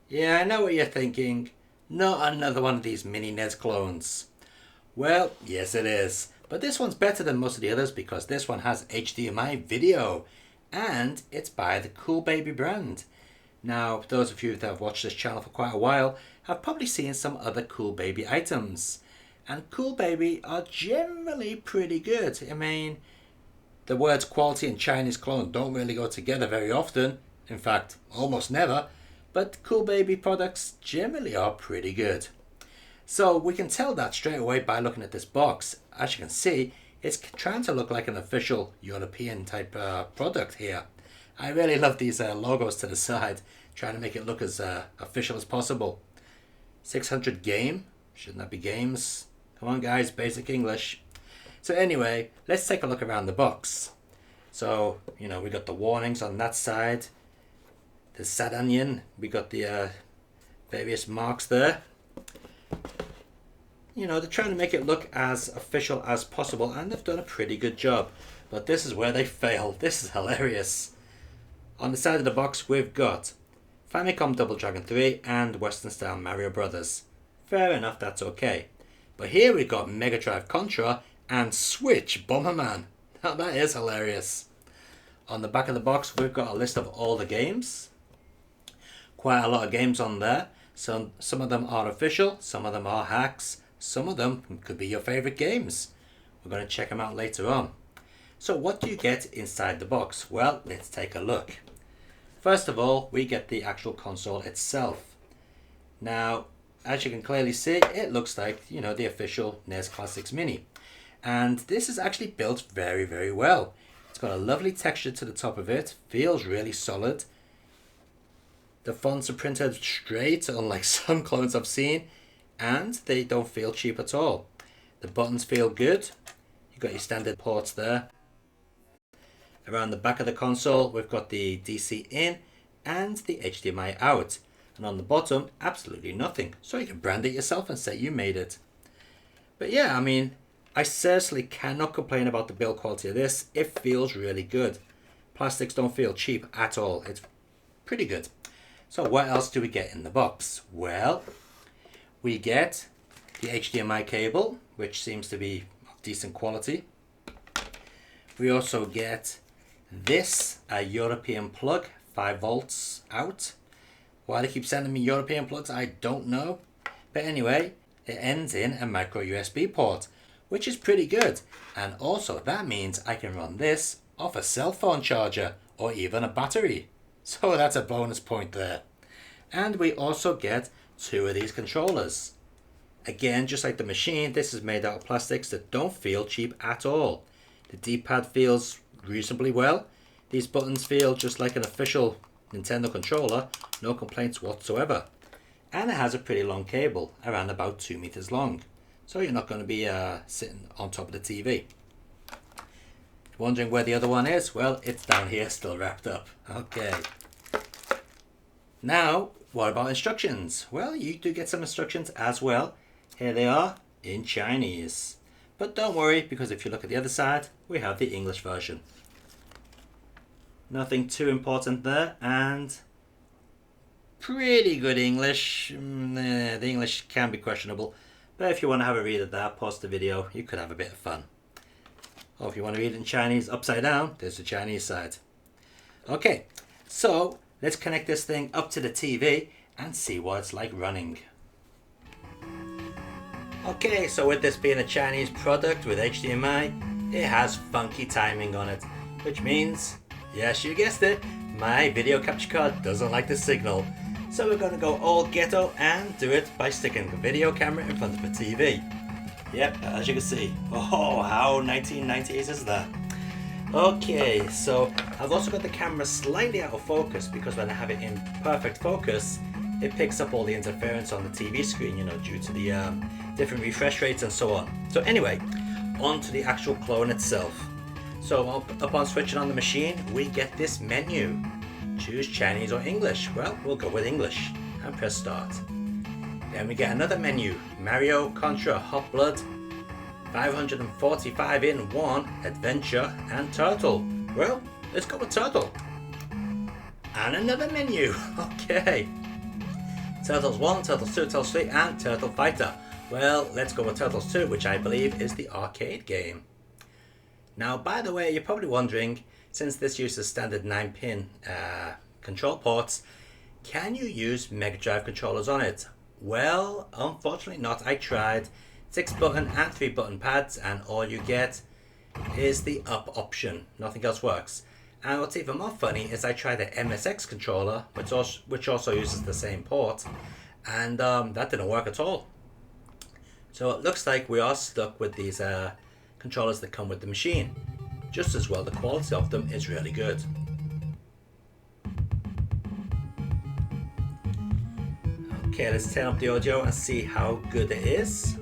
Yeah, I know what you're thinking. Not another one of these mini NES clones. Well, yes it is. But this one's better than most of the others because this one has HDMI video. And it's by the Cool Baby brand. Now, those of you that have watched this channel for quite a while have probably seen some other Cool Baby items. And Cool Baby are generally pretty good. I mean, the words quality and Chinese clone don't really go together very often. In fact, almost never. But Cool Baby products generally are pretty good. So we can tell that straight away by looking at this box. As you can see, it's trying to look like an official European type product here. I really love these logos to the side, trying to make it look as official as possible. 600 game? Shouldn't that be games? Come on guys, basic English. So anyway, let's take a look around the box. So, we got the warnings on that side. The sad onion, we got the various marks there. They're trying to make it look as official as possible, and they've done a pretty good job. But this is where they fail. This is hilarious. On the side of the box, we've got Famicom Double Dragon 3 and Western Style Mario Brothers. Fair enough, that's okay. But here we've got Mega Drive Contra and Switch Bomberman. Now that is hilarious. On the back of the box, we've got a list of all the games. Quite a lot of games on there. Some of them are official, some of them are hacks, some of them could be your favorite games. We're going to check them out later on. So what do you get inside the box? Well, let's take a look. First of all, we get the actual console itself. Now, as you can clearly see, it looks like, the official NES Classics Mini. And this is actually built very, very well. It's got a lovely texture to the top of it, feels really solid. The fonts are printed straight, unlike some clones I've seen, and they don't feel cheap at all. The buttons feel good. You've got your standard ports there. Around the back of the console, we've got the DC in and the HDMI out. And on the bottom, absolutely nothing. So you can brand it yourself and say you made it. But yeah, I seriously cannot complain about the build quality of this. It feels really good. Plastics don't feel cheap at all. It's pretty good. So what else do we get in the box? Well, we get the HDMI cable, which seems to be of decent quality. We also get this, a European plug, 5 volts out. Why they keep sending me European plugs, I don't know. But anyway, it ends in a micro USB port, which is pretty good. And also that means I can run this off a cell phone charger or even a battery. So that's a bonus point there. And we also get 2 of these controllers. Again, just like the machine, this is made out of plastics that don't feel cheap at all. The D-pad feels reasonably well. These buttons feel just like an official Nintendo controller. No complaints whatsoever. And it has a pretty long cable, around about 2 meters long. So you're not going to be sitting on top of the TV. Wondering where the other one is? Well, it's down here, still wrapped up. Okay. Now, what about instructions? Well, you do get some instructions as well. Here they are, in Chinese. But don't worry, because if you look at the other side, we have the English version. Nothing too important there, and pretty good English. The English can be questionable, but if you want to have a read of that, pause the video, you could have a bit of fun. Or if you want to read it in Chinese upside down, there's the Chinese side. Okay, so let's connect this thing up to the TV and see what it's like running. Okay, so with this being a Chinese product with HDMI, it has funky timing on it, which means, yes, you guessed it, my video capture card doesn't like the signal. So we're going to go all ghetto and do it by sticking the video camera in front of the TV. Yep, as you can see. Oh, how 1990s is that? Okay, so I've also got the camera slightly out of focus because when I have it in perfect focus, it picks up all the interference on the TV screen, due to the different refresh rates and so on. So anyway, on to the actual clone itself. So upon switching on the machine, we get this menu. Choose Chinese or English. Well, we'll go with English and press start. Then we get another menu, Mario, Contra, Hot Blood, 545 in 1, Adventure and Turtle. Well, let's go with Turtle. And another menu, okay. Turtles 1, Turtles 2, Turtles 3, and Turtle Fighter. Well, let's go with Turtles 2, which I believe is the arcade game. Now, by the way, you're probably wondering, since this uses standard 9-pin control ports, can you use Mega Drive controllers on it? Well, unfortunately not. I tried. 6-button and 3-button pads, and all you get is the up option. Nothing else works. And what's even more funny is I tried the MSX controller, which also uses the same port, and that didn't work at all. So it looks like we are stuck with these controllers that come with the machine. Just as well, the quality of them is really good. Okay, let's turn up the audio and see how good it is.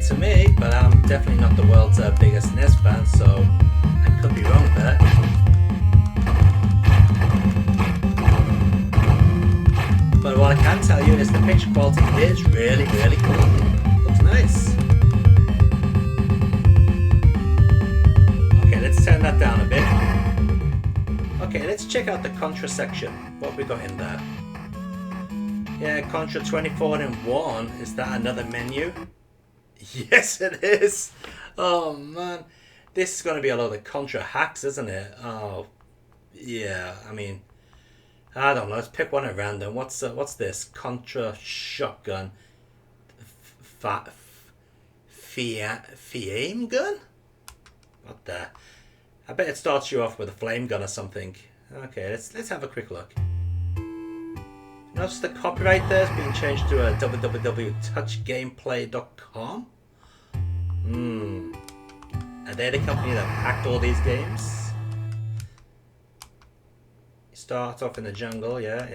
To me, but I'm definitely not the world's biggest NES fan, so I could be wrong there. But what I can tell you is the picture quality is really, really cool. Looks nice. Okay, let's turn that down a bit. Okay, let's check out the Contra section. What we got in there? Yeah, Contra 24 in 1. Is that another menu? Yes, it is. Oh man, this is going to be a lot of Contra hacks, isn't it? Oh, yeah. I mean, I don't know. Let's pick one at random. What's this? Contra shotgun. Flame gun? What the? I bet it starts you off with a flame gun or something. Okay, let's have a quick look. Notice the copyright there is being changed to a www.touchgameplay.com. Are they the company that hacked all these games? You start off in the jungle, yeah.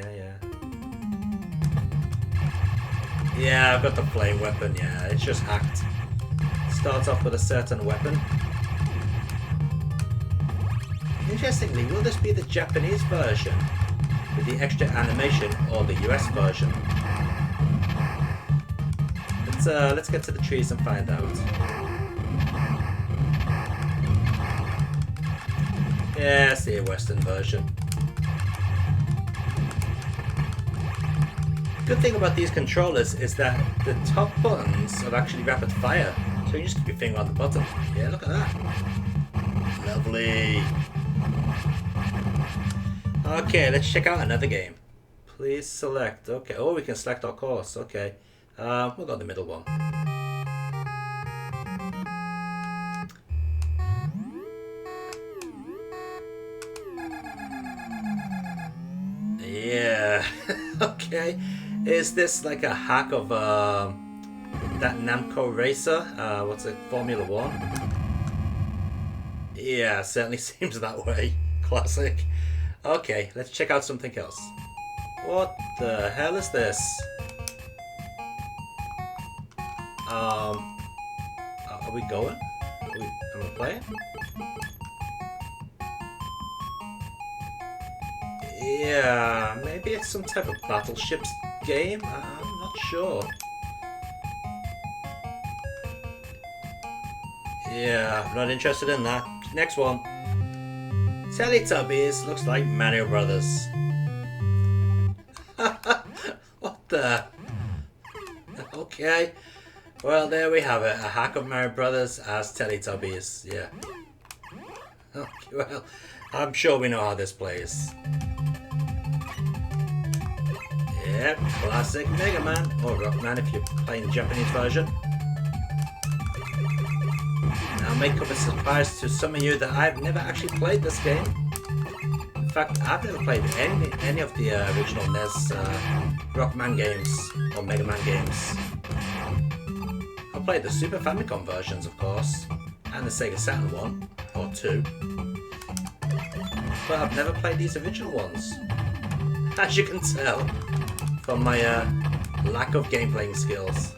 Yeah, I've got the flame weapon, yeah, it's just hacked. Starts off with a certain weapon. Interestingly, will this be the Japanese version with the extra animation or the US version? Let's get to the trees and find out. Yeah, it's the Western version. Good thing about these controllers is that the top buttons are actually rapid fire, so you just keep your finger on the button. Yeah, look at that. Lovely. Okay, let's check out another game. Please select. Okay. Oh, we can select our course. Okay. We'll go the middle one. Yeah. Okay. Is this like a hack of that Namco racer? What's it? Formula 1? Yeah, certainly seems that way. Classic. Okay, let's check out something else. What the hell is this? Are we going? Am I playing? Yeah, maybe it's some type of battleships game? I'm not sure. Yeah, I'm not interested in that. Next one. Teletubbies looks like Mario Brothers. What the? Okay. Well, there we have it. A hack of Mario Brothers as Teletubbies. Yeah. Okay, well, I'm sure we know how this plays. Yep, classic Mega Man, or Rockman if you're playing the Japanese version. Now, may come as a surprise to some of you that I've never actually played this game. In fact, I've never played any of the original NES Rockman games or Mega Man games. I played the Super Famicom versions, of course, and the Sega Saturn 1 or 2. But I've never played these original ones. As you can tell from my lack of game playing skills.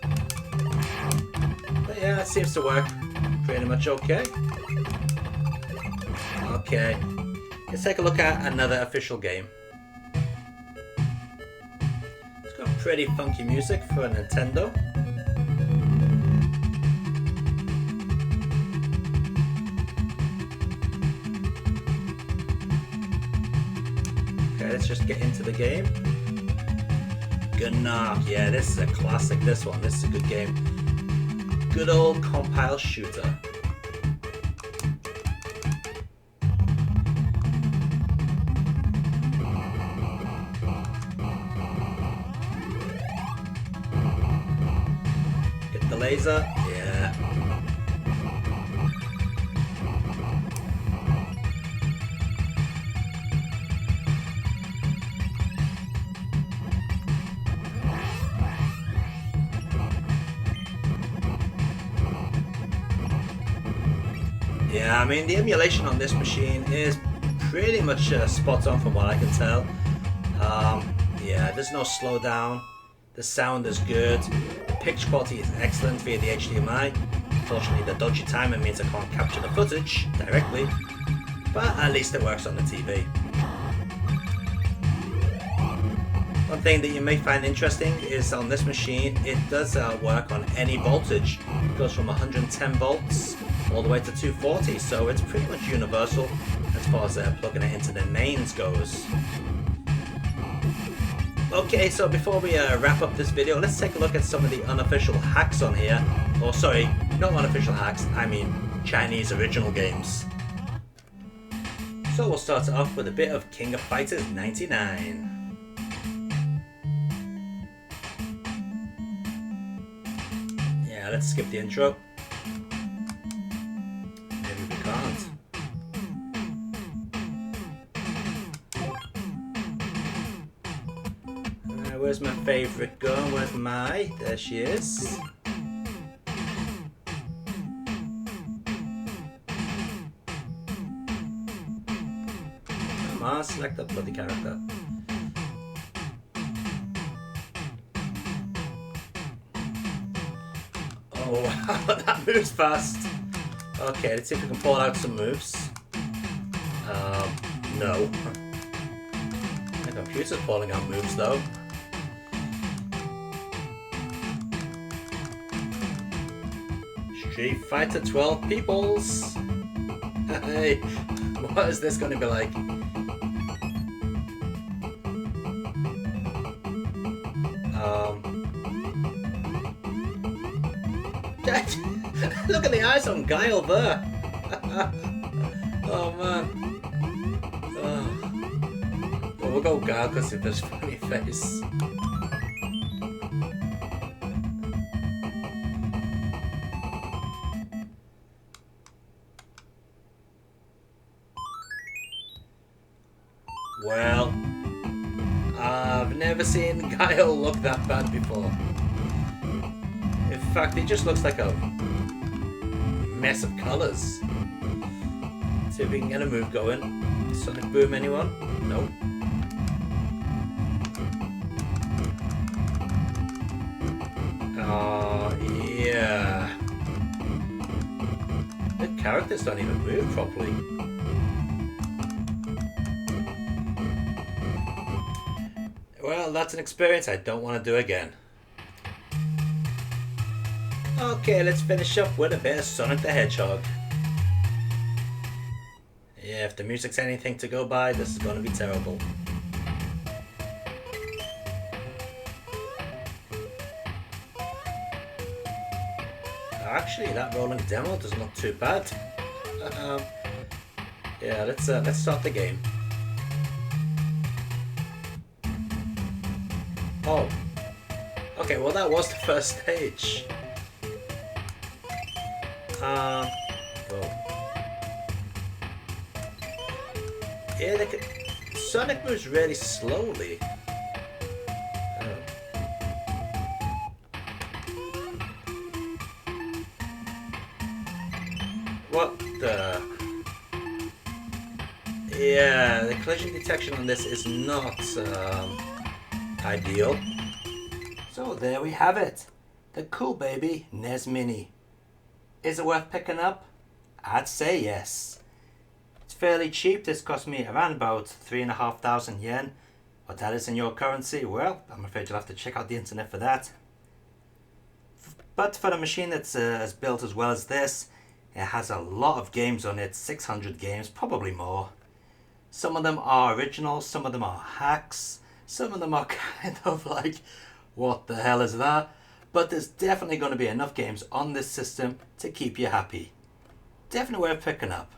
But yeah, it seems to work pretty much okay. Okay, let's take a look at another official game. It's got pretty funky music for a Nintendo. Okay, let's just get into the game. Gunnar, yeah, this is a classic, this one. This is a good game. Good old compile shooter. Hit the laser, yeah. Yeah, I mean, the emulation on this machine is pretty much spot on from what I can tell. Yeah, there's no slowdown. The sound is good. The picture quality is excellent via the HDMI. Unfortunately, the dodgy timer means I can't capture the footage directly, but at least it works on the TV. One thing that you may find interesting is on this machine, it does work on any voltage. It goes from 110 volts all the way to 240, so it's pretty much universal as far as plugging it into the mains goes. Okay, so before we wrap up this video, let's take a look at some of the unofficial hacks on here. Or sorry, not unofficial hacks, I mean Chinese original games. So we'll start it off with a bit of King of Fighters 99. Yeah, let's skip the intro. Maybe we can't. Where's my favourite gun? Where's Mai? There she is. Come on, select that bloody character. Oh wow, that moves fast. Okay, let's see if we can pull out some moves. No. The computer's pulling out moves though. Street Fighter 12 peoples. Hey, what is this going to be like? Look at the eyes on Guile there. Oh man. Well, we'll go Guile because of his funny face. Well, I've never seen Guile look that bad before. In fact, he just looks like a mess of colours. See if we can get a move going. Sonic Boom, anyone? Nope. Oh, yeah. The characters don't even move properly. Well, that's an experience I don't want to do again. Okay, let's finish up with a bit of Sonic the Hedgehog. Yeah, if the music's anything to go by, this is going to be terrible. Actually, that rolling demo doesn't look too bad. Yeah, let's start the game. Oh. Okay, well that was the first stage. Whoa. Yeah, Sonic moves really slowly. Oh. What the? Yeah, the collision detection on this is not ideal. So there we have it. The cool baby NES Mini. Is it worth picking up? I'd say yes. It's fairly cheap. This cost me around about 3,500 yen. What that is in your currency, well, I'm afraid you'll have to check out the internet for that. But for a machine that's as built as well as this, it has a lot of games on it, 600 games, probably more. Some of them are original, some of them are hacks, some of them are kind of like, what the hell is that? But there's definitely going to be enough games on this system to keep you happy. Definitely worth picking up.